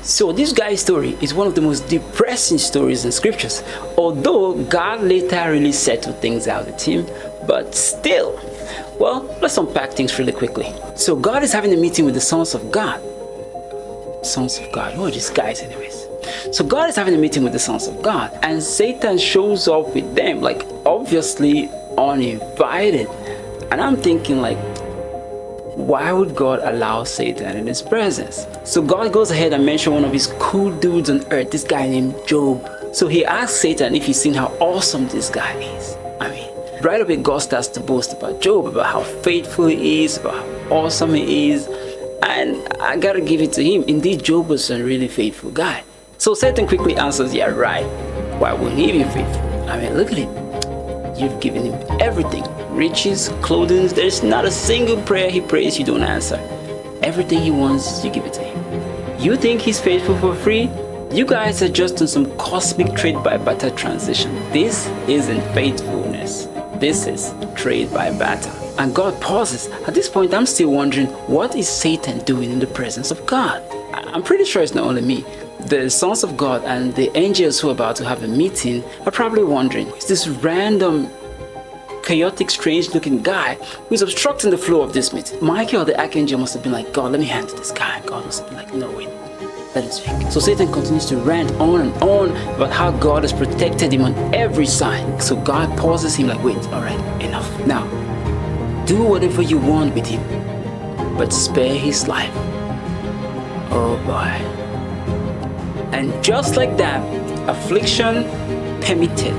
So this guy's story is one of the most depressing stories in scriptures, although God later really settled things out with him, but still. Well, let's unpack things really quickly. So God is having a meeting with the sons of God. Sons of God, who are these guys anyways? So God is having a meeting with the sons of God, and Satan shows up with them, like obviously uninvited. And I'm thinking, like, why would God allow Satan in his presence? So God goes ahead and mentions one of his cool dudes on earth, this guy named Job. So he asks Satan if he's seen how awesome this guy is. I mean, right away God starts to boast about Job, about how faithful he is, about how awesome he is. And I gotta give it to him. Indeed, Job was a really faithful guy. So Satan quickly answers, yeah, right. Why wouldn't he be faithful? I mean, look at him. You've given him everything. Riches, clothing. There's not a single prayer he prays you don't answer. Everything he wants, you give it to him. You think he's faithful for free? You guys are just on some cosmic trade by barter transition. This isn't faithfulness. This is trade by barter. And God pauses. At this point, I'm still wondering, what is Satan doing in the presence of God? I'm pretty sure it's not only me. The sons of God and the angels who are about to have a meeting are probably wondering, is this random, chaotic, strange-looking guy who's obstructing the flow of this meeting? Michael, the archangel, must have been like, God, let me handle this guy. God must have been like, no, wait, let him speak. So Satan continues to rant on and on about how God has protected him on every side. So God pauses him like, wait, all right, enough. Now, do whatever you want with him, but spare his life. Oh boy. And just like that, affliction permitted,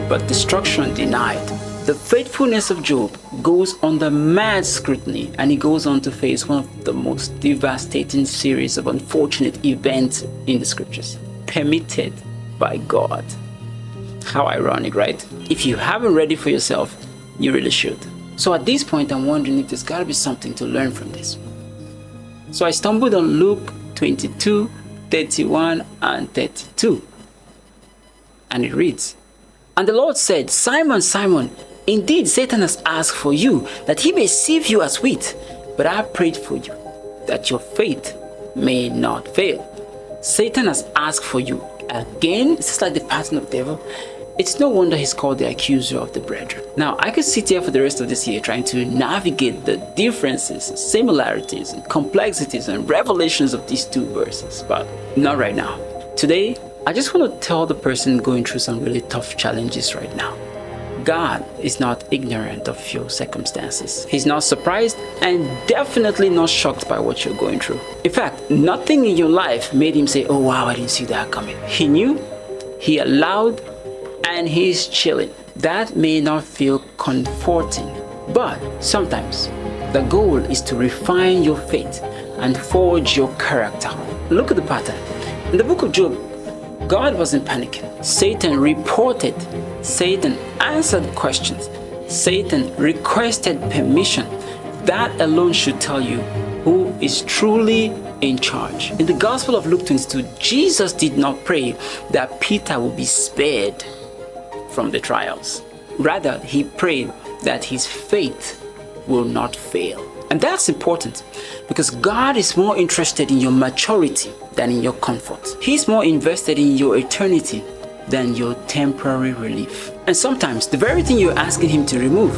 but destruction denied. The faithfulness of Job goes under mad scrutiny, and he goes on to face one of the most devastating series of unfortunate events in the scriptures. Permitted by God. How ironic, right? If you haven't read it for yourself, you really should. So at this point, I'm wondering if there's got to be something to learn from this. So I stumbled on Luke 22, 31 and 32. And it reads, And the Lord said, Simon, Simon, indeed Satan has asked for you, that he may sieve you as wheat. But I have prayed for you, that your faith may not fail. Satan has asked for you. Again, is this like the pattern of the devil? It's no wonder he's called the accuser of the brethren. Now, I could sit here for the rest of this year trying to navigate the differences, similarities, and complexities and revelations of these two verses, but not right now. Today, I just want to tell the person going through some really tough challenges right now. God is not ignorant of your circumstances. He's not surprised and definitely not shocked by what you're going through. In fact, nothing in your life made him say, oh wow, I didn't see that coming. He knew, he allowed, and he's chilling. That may not feel comforting, but sometimes the goal is to refine your faith and forge your character. Look at the pattern. In the book of Job, God wasn't panicking. Satan reported. Satan answered questions. Satan requested permission. That alone should tell you who is truly in charge. In the Gospel of Luke 22, Jesus did not pray that Peter would be spared from the trials. Rather, he prayed that his faith will not fail. And that's important because God is more interested in your maturity than in your comfort. He's more invested in your eternity than your temporary relief. And sometimes the very thing you're asking him to remove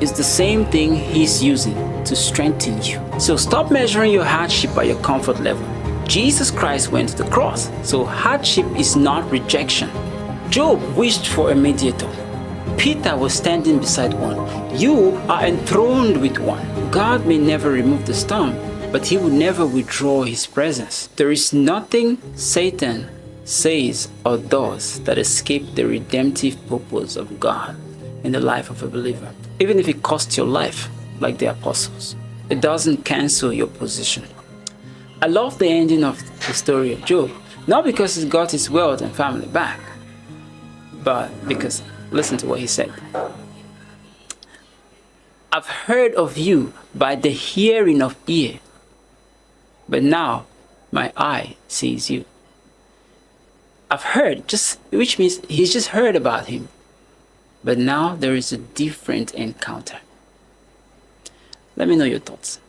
is the same thing he's using to strengthen you. So stop measuring your hardship by your comfort level. Jesus Christ went to the cross, so hardship is not rejection. Job wished for a mediator. Peter was standing beside one. You are enthroned with one. God may never remove the storm, but he will never withdraw his presence. There is nothing Satan says or does that escape the redemptive purpose of God in the life of a believer. Even if it costs your life, like the apostles, it doesn't cancel your position. I love the ending of the story of Job, not because he got his wealth and family back, but because, listen to what he said. I've heard of you by the hearing of ear, but now my eye sees you. I've heard, which means he's just heard about him, but now there is a different encounter. Let me know your thoughts.